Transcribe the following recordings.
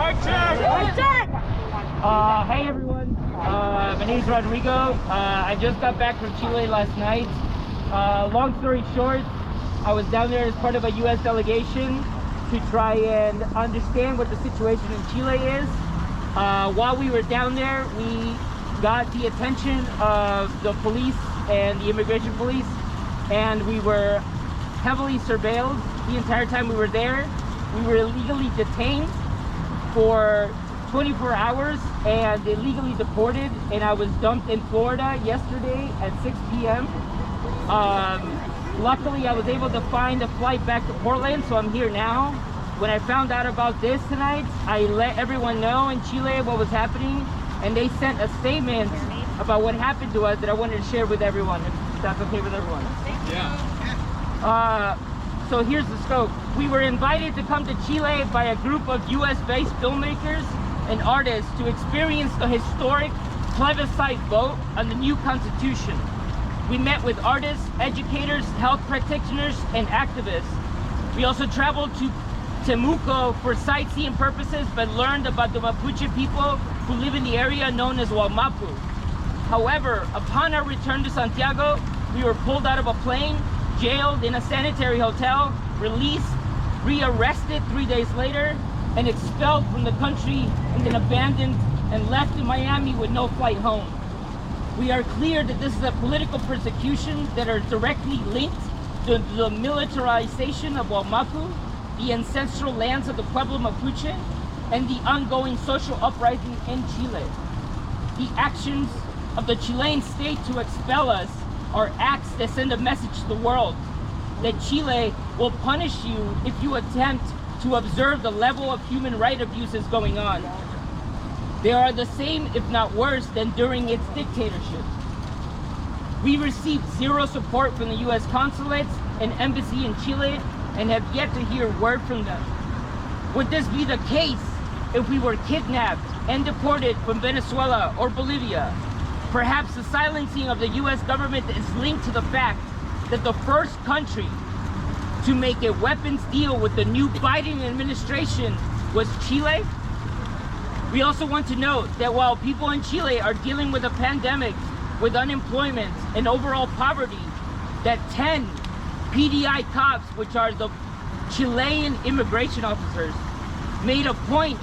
Hey everyone, my name is Rodrigo. I just got back from Chile last night. Long story short, I was down there as part of a US delegation to try and understand what the situation in Chile is. While we were down there, we got the attention of the police and the immigration police, and we were heavily surveilled the entire time we were there. We were illegally detained for 24 hours and illegally deported, and I was dumped in Florida yesterday at 6 p.m. Luckily, I was able to find a flight back to Portland, so I'm here now. When I found out about this tonight, I let everyone know in Chile what was happening, and they sent a statement about what happened to us that I wanted to share with everyone, if that's okay with everyone. Yeah. So here's the scope. We were invited to come to Chile by a group of US-based filmmakers and artists to experience the historic plebiscite vote on the new constitution. We met with artists, educators, health practitioners, and activists. We also traveled to Temuco for sightseeing purposes, but learned about the Mapuche people who live in the area known as Waumapu. However, upon our return to Santiago, we were pulled out of a plane, jailed in a sanitary hotel, released, rearrested 3 days later, and expelled from the country and then abandoned and left in Miami with no flight home. We are clear that this is a political persecution that are directly linked to the militarization of Waumapu, the ancestral lands of the Pueblo Mapuche, and the ongoing social uprising in Chile. The actions of the Chilean state to expel us are acts that send a message to the world that Chile will punish you if you attempt to observe the level of human rights abuses going on. They are the same, if not worse, than during its dictatorship. We received zero support from the US consulates and embassy in Chile and have yet to hear word from them. Would this be the case if we were kidnapped and deported from Venezuela or Bolivia? Perhaps the silencing of the US government is linked to the fact that the first country to make a weapons deal with the new Biden administration was Chile. We also want to note that while people in Chile are dealing with a pandemic, with unemployment and overall poverty, that 10 PDI cops, which are the Chilean immigration officers, made a point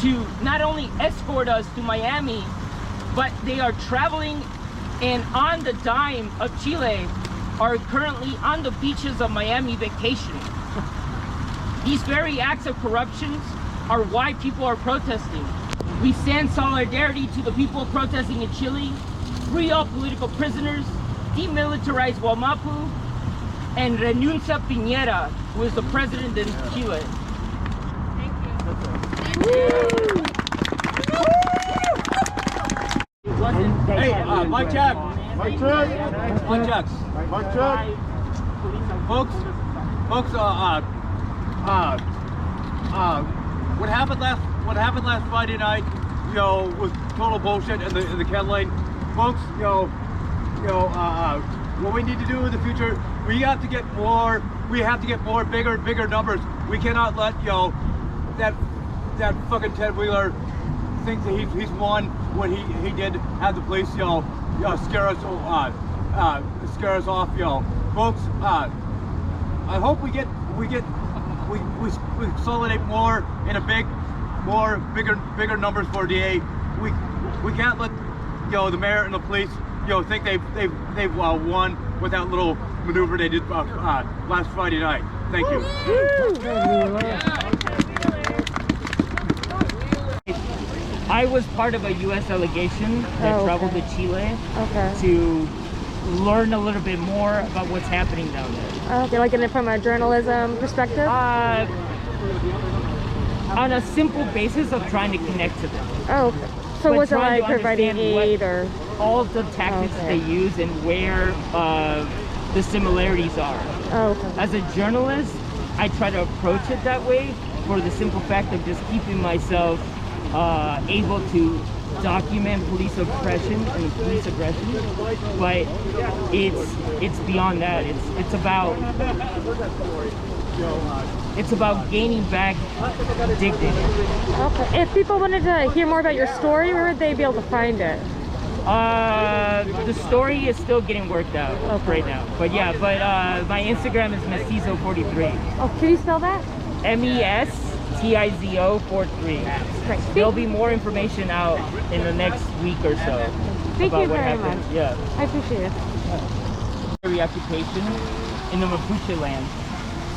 to not only escort us to Miami, but they are traveling and on the dime of Chile are currently on the beaches of Miami vacationing. These very acts of corruption are why people are protesting. We stand solidarity to the people protesting in Chile, free all political prisoners, demilitarize Waumapu, and renuncia Piñera, who is the president in Chile. Thank you. Hey, mic check. Mic check. Mic checks. Mic check. Folks, what happened last Friday night, was total bullshit in the Kettling. Folks, what we need to do in the future, we have to get more bigger numbers. We cannot let, that fucking Ted Wheeler think that he's won when he did have the police, scare us off, folks. I hope we consolidate more in bigger numbers for DA. We can't let the mayor and the police think they've won with that little maneuver they did last Friday night. Thank you. I was part of a US delegation that traveled to Chile to learn a little bit more about what's happening down there. Okay, like from a journalism perspective? On a simple basis of trying to connect to them. Oh, okay. So was it like providing aid or? All the tactics they use and where the similarities are. Oh, okay. As a journalist, I try to approach it that way for the simple fact of just keeping myself able to document police oppression and police aggression, but it's beyond that. It's about It's about gaining back dignity. Okay. If people wanted to hear more about your story, where would they be able to find it? The story is still getting worked out right now. But yeah, my Instagram is Mestizo43. Oh, can you spell that? MESTIZO43. Great. There'll be more information out in the next week or so. Thank about you what very happened. much. Yeah. I appreciate it. Reoccupation in the Mapuche land.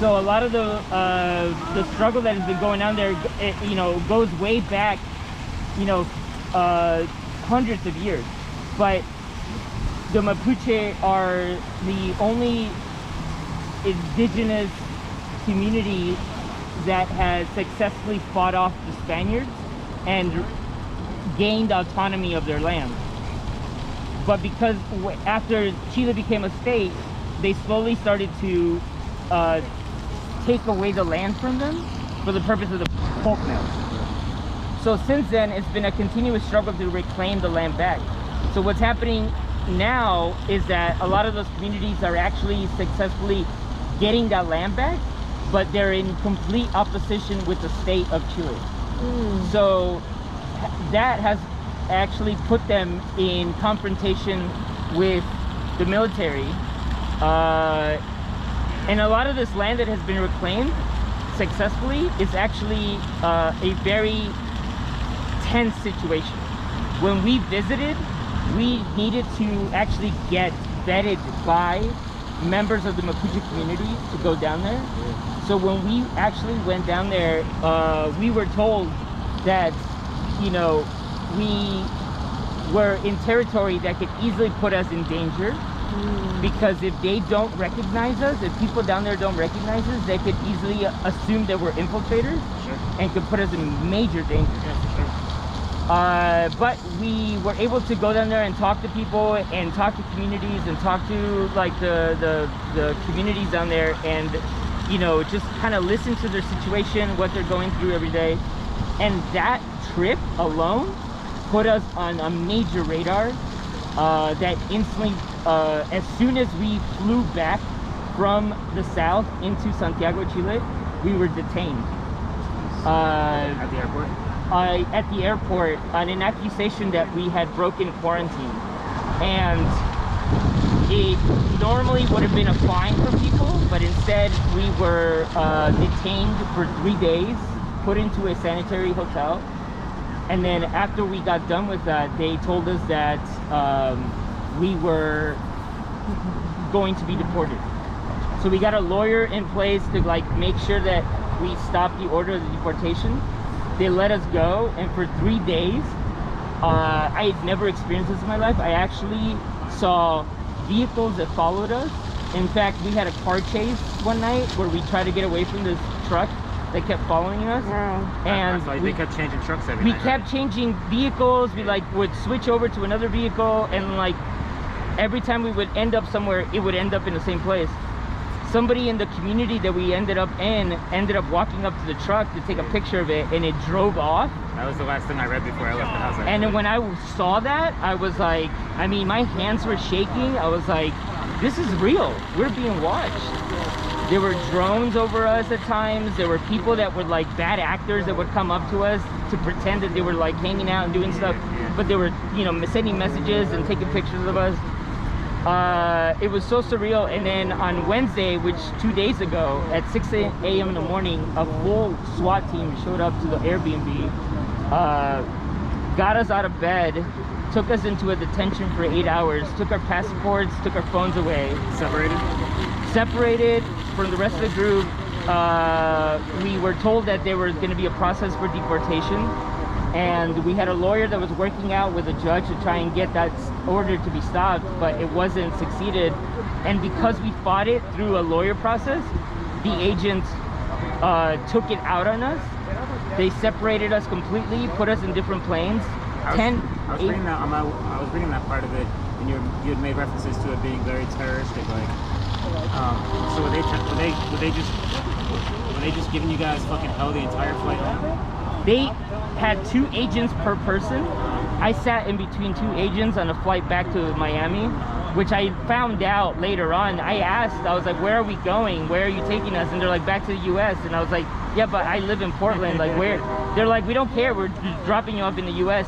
So a lot of the struggle that has been going on there, you know, goes way back, you know, hundreds of years. But the Mapuche are the only indigenous community that has successfully fought off the Spaniards and gained autonomy of their land. But because after Chile became a state, they slowly started to take away the land from them for the purpose of the pulp mills. So since then, it's been a continuous struggle to reclaim the land back. So what's happening now is that a lot of those communities are actually successfully getting that land back, but they're in complete opposition with the state of Chile. So that has actually put them in confrontation with the military. And a lot of this land that has been reclaimed successfully is actually a very tense situation. When we visited, we needed to actually get vetted by members of the Mapuche community to go down there. So when we actually went down there, we were told that, you know, we were in territory that could easily put us in danger, because if they don't recognize us, if people down there don't recognize us, they could easily assume that we're infiltrators and could put us in major danger. But we were able to go down there and talk to people and talk to communities and talk to like the communities down there, and you know, just kind of listen to their situation, what they're going through every day. And that trip alone put us on a major radar that instantly, as soon as we flew back from the south into Santiago, Chile, we were detained. At the airport? At the airport on an accusation that we had broken quarantine. And it normally would have been a fine for people, but instead we were detained for 3 days, put into a sanitary hotel. And then after we got done with that, they told us that we were going to be deported. So we got a lawyer in place to like make sure that we stopped the order of the deportation. They let us go, and for 3 days, I had never experienced this in my life. I actually saw vehicles that followed us. In fact, we had a car chase one night where we tried to get away from this truck that kept following us. Wow. And they kept changing trucks every night. We kept changing vehicles. We like would switch over to another vehicle, and like every time we would end up somewhere, it would end up in the same place. Somebody in the community that we ended up walking up to the truck to take a picture of it, and it drove off. That was the last thing I read before I left the house. And then when I saw that, I was like, I mean, my hands were shaking. I was like, this is real. We're being watched. There were drones over us at times. There were people that were like bad actors that would come up to us to pretend that they were like hanging out and doing stuff, but they were, you know, sending messages and taking pictures of us. It was so surreal. And then on Wednesday, which 2 days ago, at 6 a.m. in the morning, a full SWAT team showed up to the Airbnb, got us out of bed, took us into a detention for 8 hours, took our passports, took our phones away. Separated from the rest of the group. We were told that there was going to be a process for deportation, and we had a lawyer that was working out with a judge to try and get that order to be stopped, but it wasn't succeeded. And because we fought it through a lawyer process, the agents took it out on us. They separated us completely, put us in different planes. I was reading that part of it, and you had made references to it being very terroristic, like. So were they just giving you guys fucking hell the entire flight home? They had 2 agents per person. I sat in between 2 agents on a flight back to Miami, which I found out later on. I asked, I was like, where are we going? Where are you taking us? And they're like, back to the US. And I was like, yeah, but I live in Portland. Like, where? They're like, we don't care. We're just dropping you off in the US.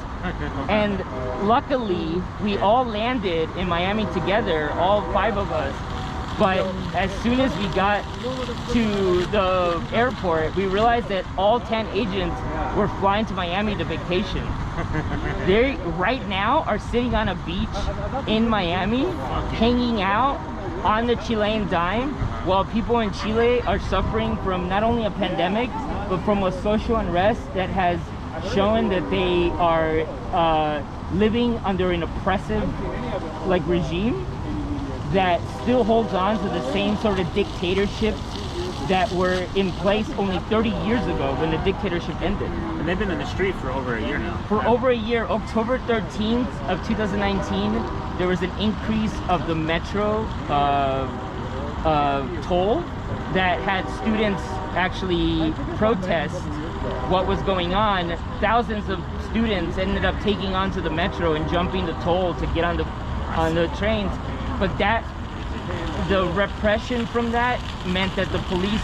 And luckily, we all landed in Miami together, all 5 of us. But as soon as we got to the airport, we realized that all 10 agents were flying to Miami to vacation. They right now are sitting on a beach in Miami, hanging out on the Chilean dime, while people in Chile are suffering from not only a pandemic, but from a social unrest that has shown that they are living under an oppressive regime that still holds on to the same sort of dictatorships that were in place only 30 years ago when the dictatorship ended. And they've been in the street for over a year now. For over a year, October 13th of 2019, there was an increase of the metro toll that had students actually protest what was going on. Thousands of students ended up taking onto the metro and jumping the toll to get on the trains. But the repression from that meant that the police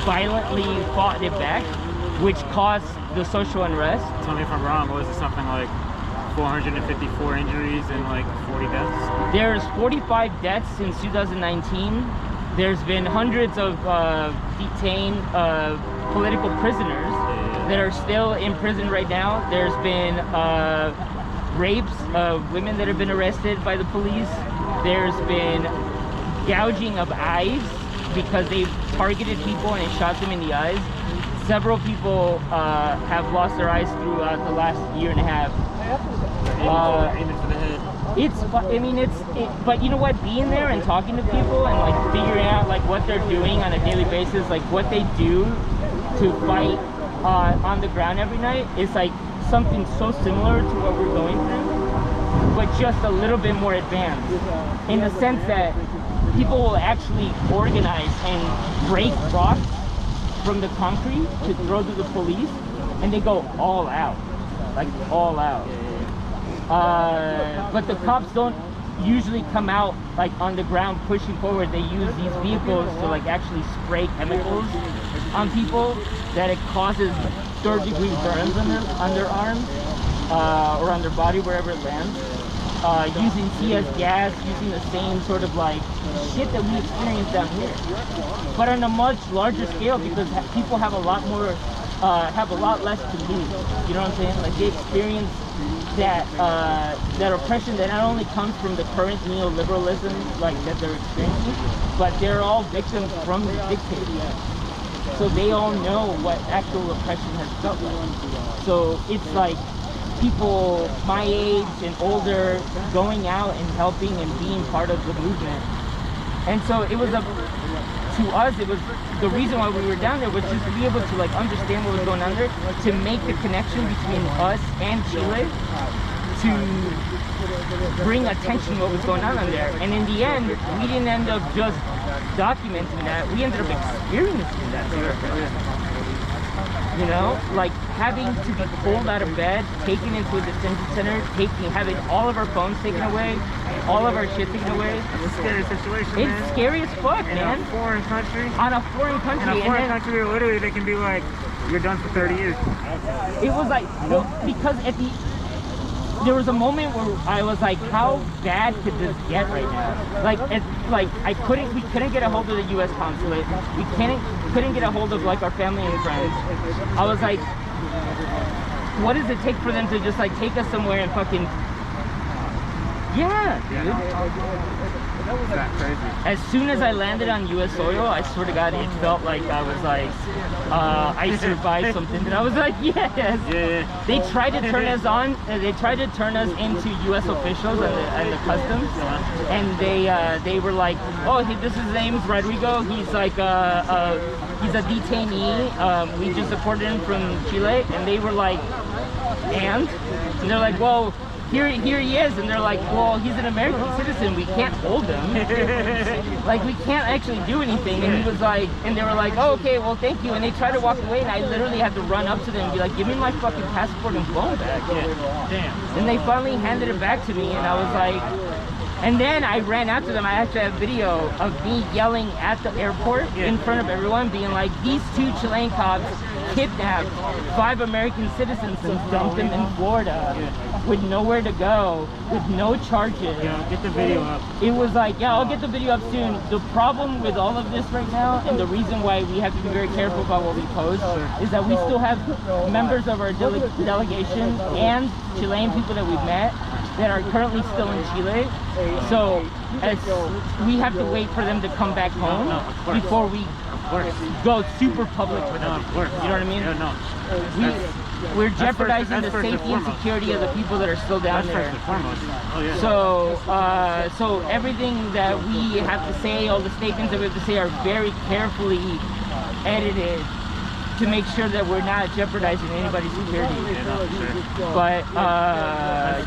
violently fought it back, which caused the social unrest. Tell me if I'm wrong, was it something like 454 injuries and like 40 deaths? There's 45 deaths since 2019. There's been hundreds of detained political prisoners that are still in prison right now. There's been rapes of women that have been arrested by the police. There's been gouging of eyes because they targeted people and shot them in the eyes. Several people have lost their eyes throughout the last year and a half. Aiming for the head. But you know what? Being there and talking to people and figuring out what they're doing on a daily basis, what they do to fight on the ground every night is something so similar to what we're going through, but just a little bit more advanced, in the sense that people will actually organize and break rocks from the concrete to throw to the police, and they go all out, all out. But the cops don't usually come out on the ground pushing forward. They use these vehicles to actually spray chemicals on people that it causes 3rd-degree burns on their arms or on their body, wherever it lands. Using CS gas, using the same sort of shit that we experience down here, but on a much larger scale, because people have a lot more, have a lot less to lose. You know what I'm saying? They experience that oppression that not only comes from the current neoliberalism that they're experiencing, but they're all victims from the dictatorship. So they all know what actual oppression has felt like. So it's people my age and older going out and helping and being part of the movement. And so it was to us, it was the reason why we were down there, was just to be able to understand what was going on there, to make the connection between us and Chile, to bring attention to what was going on there. And in the end, we didn't end up just documenting that, we ended up experiencing that. You know, having to be pulled out of bed, taken into a detention center, having all of our phones taken away, all of our shit taken away. It's a scary situation, It's man. scary as fuck, in man. A foreign country. On a foreign country. In a foreign country, literally, they can be you're done for 30 years. It was because there was a moment where I was how bad could this get right now? We couldn't get a hold of the U.S. consulate. We couldn't get a hold of our family and friends. I was what does it take for them to just take us somewhere and fucking, yeah, dude. That crazy. As soon as I landed on U.S. soil, I swear to God, it felt like I was I survived something. And I was yes. Yeah. They tried to turn us on. They tried to turn us into U.S. officials and the customs, and they were oh, his name's Rodrigo. He's he's a detainee. We just deported him from Chile, and they were and they're well, here he is, and they're well, he's an American citizen, we can't hold him. We can't actually do anything. And he was and they were oh, okay, well, thank you. And they tried to walk away, and I literally had to run up to them and be give me my fucking passport and phone back. Damn. And they finally handed it back to me, and I was And then I ran after them. I actually have video of me yelling at the airport in front of everyone, being like, these 2 Chilean cops kidnapped 5 American citizens and dumped them in Florida with nowhere to go, with no charges. Yeah, get the video up. It was like, yeah, I'll get the video up soon. The problem with all of this right now, and the reason why we have to be very careful about what we post, is that we still have members of our delegation and Chilean people that we've met that are currently still in Chile. So we have to wait for them to come back home before we go super public with them. You know what I mean? We're jeopardizing the safety and security of the people that are still down there. So everything that we have to say, all the statements that we have to say, are very carefully edited to make sure that we're not jeopardizing anybody's security. But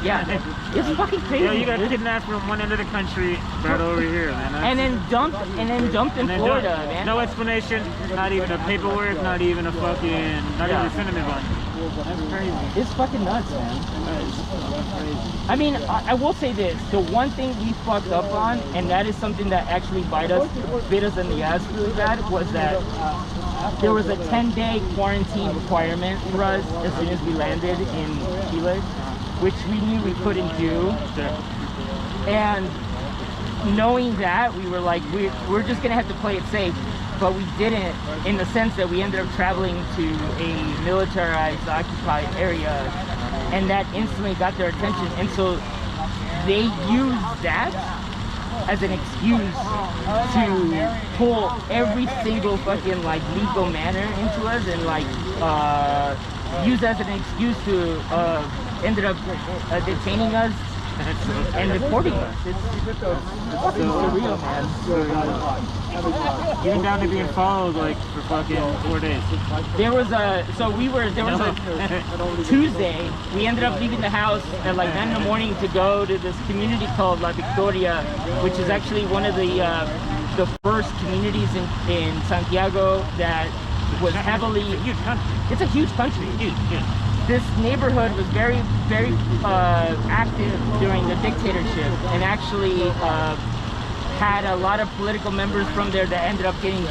yeah, it's fucking crazy. Yeah, you got kidnapped from one end of the country right over here, man. And then dumped in Florida, man. No explanation, not even a paperwork, not even a fucking, not even a cinnamon bun. That's crazy. It's fucking nuts, man. I mean, I will say this: the one thing we fucked up on, and that is something that actually bit us in the ass really bad, was that there was a 10-day quarantine requirement for us as soon as we landed in Chile, which we knew we couldn't do. And knowing that, we were like, we're just gonna have to play it safe. But we didn't, in the sense that we ended up traveling to a militarized, occupied area, and that instantly got their attention. And so they used that as an excuse to pull every single fucking like legal manner into us, and like use as an excuse to ended up detaining us and deporting us. It's fucking surreal, man. Even down to being followed like for fucking 4 days. There was a Tuesday, we ended up leaving the house at like 9 in the morning to go to this community called La Victoria, which is actually one of the first communities in Santiago that was heavily... It's a huge country. It's a huge country. Huge. This neighborhood was very, very active during the dictatorship, and actually had a lot of political members from there that ended up getting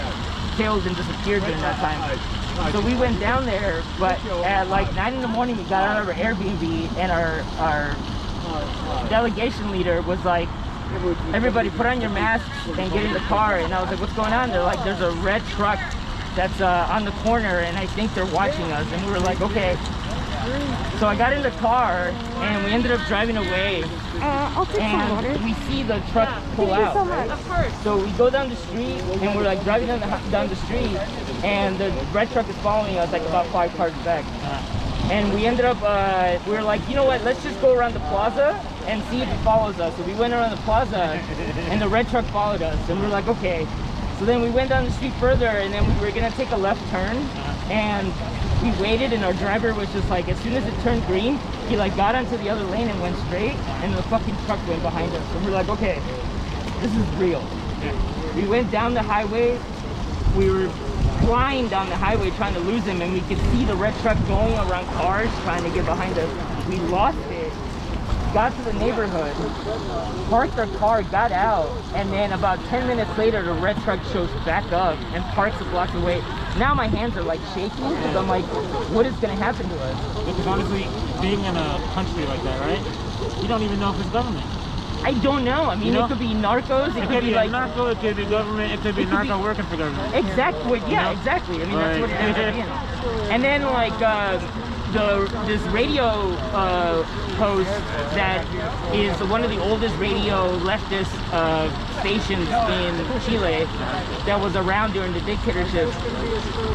killed and disappeared during that time. So we went down there, but at like 9 in the morning we got out of our Airbnb, and our delegation leader was like, everybody put on your masks and get in the car. And I was like, what's going on? They're like, there's a red truck that's on the corner, and I think they're watching us. And we were like, okay. So I got in the car, and we ended up driving away. I'll take some water. And we see the truck pull out. Thank you so much. Of course. So we go down the street, and we're like driving down the street, and the red truck is following us like about 5 cars back. And we ended up, we were like, you know what, let's just go around the plaza and see if it follows us. So we went around the plaza, and the red truck followed us, and we were like, okay. So then we went down the street further, and then we were gonna take a left turn, and we waited, and our driver was just like, as soon as it turned green, he like got onto the other lane and went straight, and the fucking truck went behind us. And we're like, okay, this is real. We went down the highway, we were flying down the highway trying to lose him, and we could see the red truck going around cars trying to get behind us. We lost it, got to the neighborhood, parked our car, got out, and then about 10 minutes later the red truck shows back up and parks a block away. Now my hands are like shaking because I'm like, what is gonna happen to us? Because honestly, being in a country like that, right? You don't even know if it's government. I don't know. I mean, it could be narcos, it could be like narco, it could be government, it could be narco working for government. Exactly. Yeah, exactly. I mean, that's what it ends up being. And then like this radio post that is one of the oldest radio leftist stations in Chile that was around during the dictatorship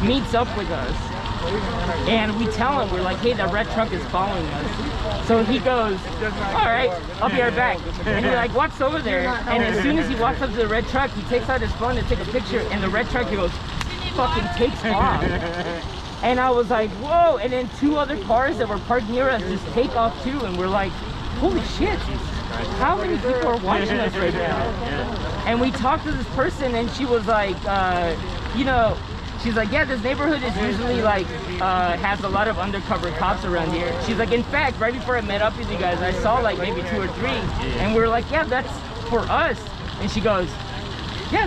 meets up with us, and we tell him, we're like, hey, that red truck is following us. So he goes, all right, I'll be right back. And he like walks over there, and as soon as he walks up to the red truck, he takes out his phone to take a picture, and the red truck goes, fucking takes off. And I was like, whoa. And then 2 other cars that were parked near us just take off too, and we're like, holy shit, how many people are watching us right now? And we talked to this person, and she was like, you know, she's like, yeah, this neighborhood is usually like, has a lot of undercover cops around here. She's like, in fact, right before I met up with you guys, I saw like maybe 2 or 3, and we were like, yeah, that's for us. And she goes, yeah,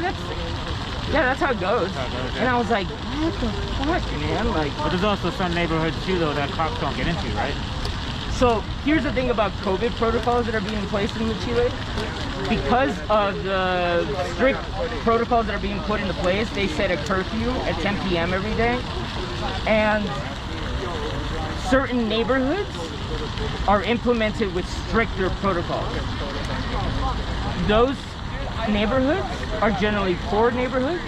that's how it goes. And I was like, what the fuck, man? Like, but there's also some neighborhoods too, though, that cops don't get into, right? so here's the thing about COVID protocols that are being placed in Chile. Because of the strict protocols that are being put into place, they set a curfew at 10 p.m. every day. And certain neighborhoods are implemented with stricter protocols. Those neighborhoods are generally poor neighborhoods,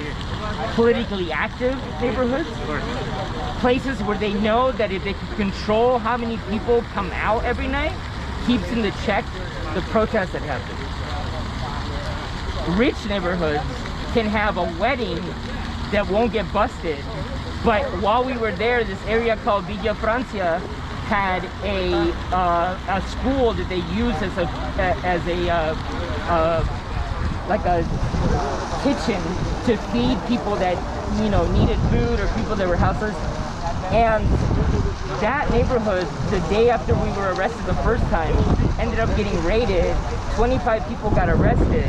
politically active neighborhoods, places where they know that if they can control how many people come out every night, keeps into check the protests that happen. Rich neighborhoods can have a wedding that won't get busted, but while we were there, this area called Villa Francia had a school that they used as like a kitchen to feed people that, you know, needed food or people that were houseless. And that neighborhood, the day after we were arrested the first time, ended up getting raided. 25 people got arrested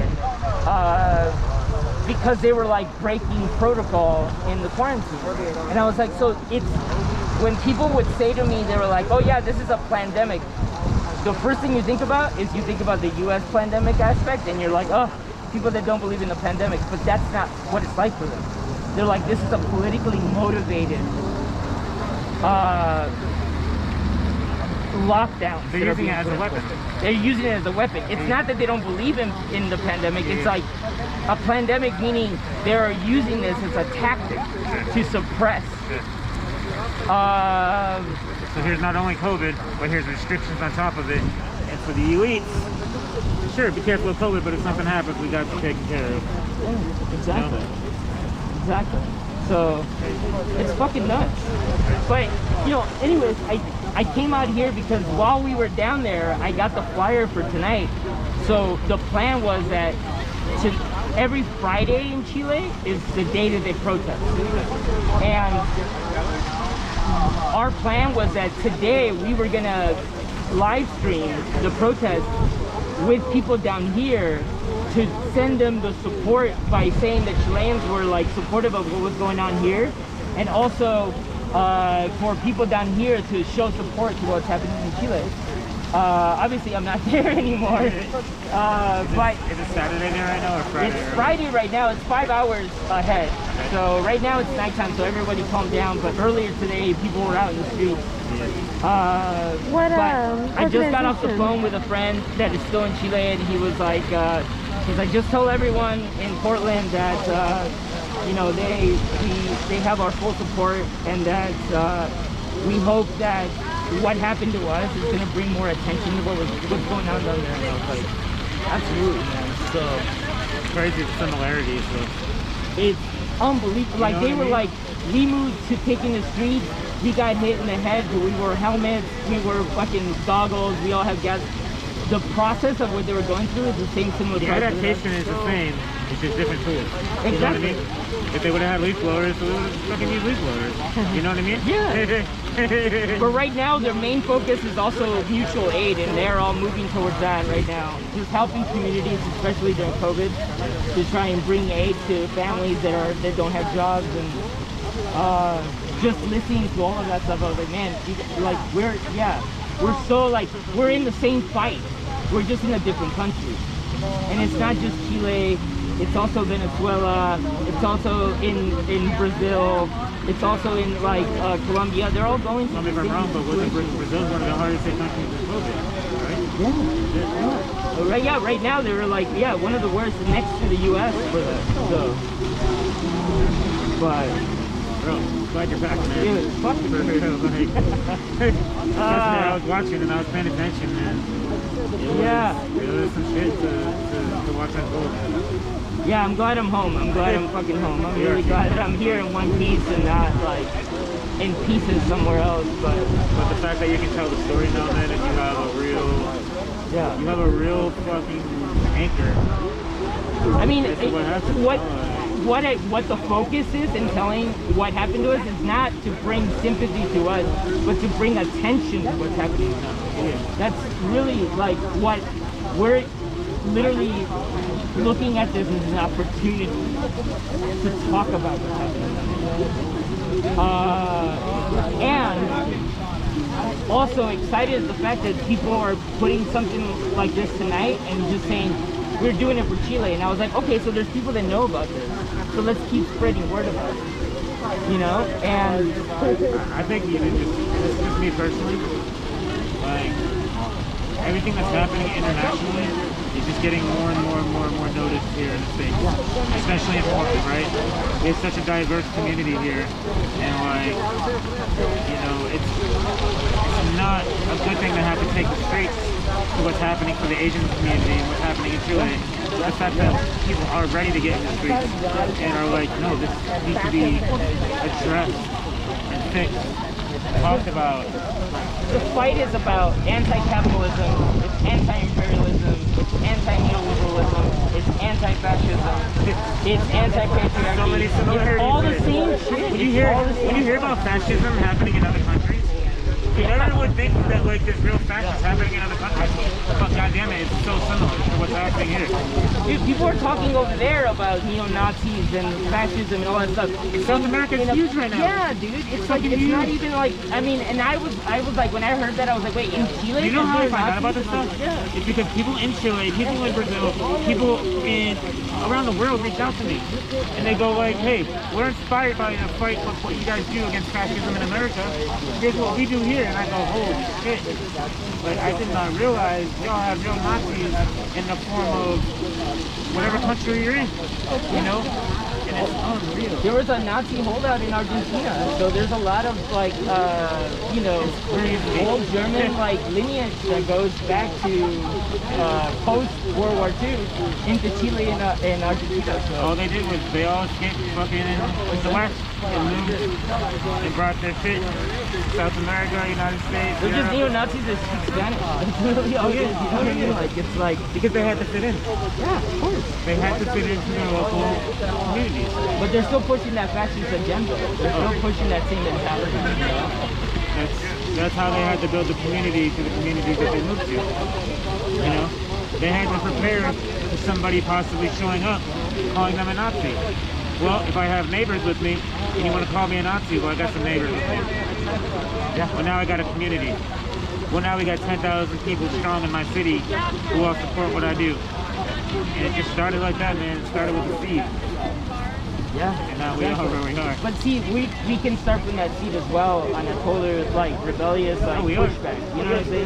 because they were like breaking protocol in the quarantine. And I was like, so it's, when people would say to me, they were like, oh yeah, this is a pandemic. The first thing you think about is you think about the US pandemic aspect, and you're like, oh, people that don't believe in the pandemic, but that's not what it's like for them. They're like, this is a politically motivated lockdown. They're using it as a weapon. They're using it as a weapon. It's not that they don't believe in the pandemic. It's like a pandemic, meaning they're using this as a tactic to suppress. So here's not only COVID, but here's restrictions on top of it. And for the elites, sure, be careful of COVID, but if something happens, we got you taken care of. Yeah, exactly. Exactly. So it's fucking nuts. But you know, anyways, I came out here because while we were down there, I got the flyer for tonight. So the plan was that every Friday in Chile is the day that they protest. And our plan was that today we were gonna live stream the protest with people down here to send them the support by saying that Chileans were like supportive of what was going on here, and also for people down here to show support to what's happening in Chile. Obviously I'm not there anymore, but is it Saturday there right now or Friday? It's Friday right now. It's 5 hours ahead. So right now it's nighttime, so everybody calmed down, but earlier today people were out in the streets. What I just got off the phone with a friend that is still in Chile, and he was like, he's like, just tell everyone in Portland that you know, they have our full support, and that we hope that what happened to us is going to bring more attention to what's going on down there. And I was like, absolutely, man. So Crazy similarities. So. it's unbelievable. Like, they were like, we moved to taking the streets. We got hit in the head, but we wore helmets, we wore fucking goggles, we all have gas. The process of what they were going through is the same, similar. The adaptation is the same, it's just different tools. Exactly. You know what I mean? If they would have had leaf blowers, so they would have fucking used leaf blowers. You know what I mean? Yeah. But right now, their main focus is also mutual aid, and they're all moving towards that right now. Just helping communities, especially during COVID, to try and bring aid to families that don't have jobs, and just listening to all of that stuff. I was like, man, like we're so like, we're in the same fight. We're just in a different country. And it's not just Chile, it's also Venezuela, it's also in Brazil, it's also in like Colombia. They're all going through. Tell me if I'm wrong, but Brazil's one of the hardest hit countries with COVID, right? Yeah. Yeah. Right now they were like, yeah, one of the worst next to the US for that. So, but bro, glad you're back, man. dude, fuck it. For real, like, yesterday I was watching and I was paying attention, man. It was some shit to watch unfold. Yeah, I'm glad I'm home. I'm glad I'm fucking home. I'm really glad that I'm here in one piece and not like in pieces somewhere else. But the fact that you can tell the story now, man, and you have a real fucking anchor. I mean, What what the focus is in telling what happened to us is not to bring sympathy to us, but to bring attention to what's happening to us. That's really like what literally looking at this as an opportunity to talk about what's happening. And also excited at the fact that people are putting something like this tonight and just saying, we're doing it for Chile. And I was like, okay, so there's people that know about this. So let's keep spreading word about it. You know? And I think even just me personally, like, everything that's happening internationally is just getting more and more noticed here in the States, especially in Portland, right? It's such a diverse community here, and like, you know, it's not a good thing to have to take the streets to what's happening for the Asian community and what's happening in Chile. The fact that people are ready to get in the streets and are like, no, this needs to be addressed and fixed, talked about. the fight is about anti-capitalism, it's anti-imperialism, it's anti-neoliberalism, it's anti-fascism, it's anti-patriarchy. So many similarities. It's all the same shit. When you hear about fascism happening in other countries, you never would think that like there's real fascism happening in other countries. But goddamn it, it's so similar to what's happening here. Dude, people are talking over there about neo-Nazis and fascism and all that stuff. South America's huge right now. Yeah, dude. It's like, it's not even like, I mean, and I was like, when I heard that, I was like, wait, in Chile? You know how I found out about Nazis? this stuff? Yeah. It's because people in Chile, people in Brazil, people around the world reach out to me. And they go like, hey, we're inspired by the fight of what you guys do against fascism in America. Here's what we do here. And I go, holy shit. Like, I did not realize y'all have real Nazis in the form of whatever country you're in, you know? And it's unreal. There was a Nazi holdout in Argentina, so there's a lot of like, you know, old German like lineage that goes back to post World War II into Chile and Argentina. So. All they did was they all escaped fucking in the West and moved. They brought their shit to South America, United States. They're just Europe. neo-Nazis that speak Spanish. That's literally all it is. You know what I mean? Like, it's like, Because they had to fit in. yeah, of course. They had to fit into their local communities. But they're still pushing that fascist agenda. They're still pushing that same mentality. You know? That's how they had to build the community to the communities that they moved to. You know? They had to prepare for somebody possibly showing up, calling them a Nazi. Well, if I have neighbors with me, and you want to call me a Nazi, well, I got some neighbors with me. Yeah. Well, now I got a community. Well, now we got 10,000 people strong in my city who all support what I do. And it just started like that, man. It started with a seed. Yeah. And now we are where we are. But see, we can start from that seat as well on a polar, like, rebellious, like, we are. pushback. You know what I'm saying?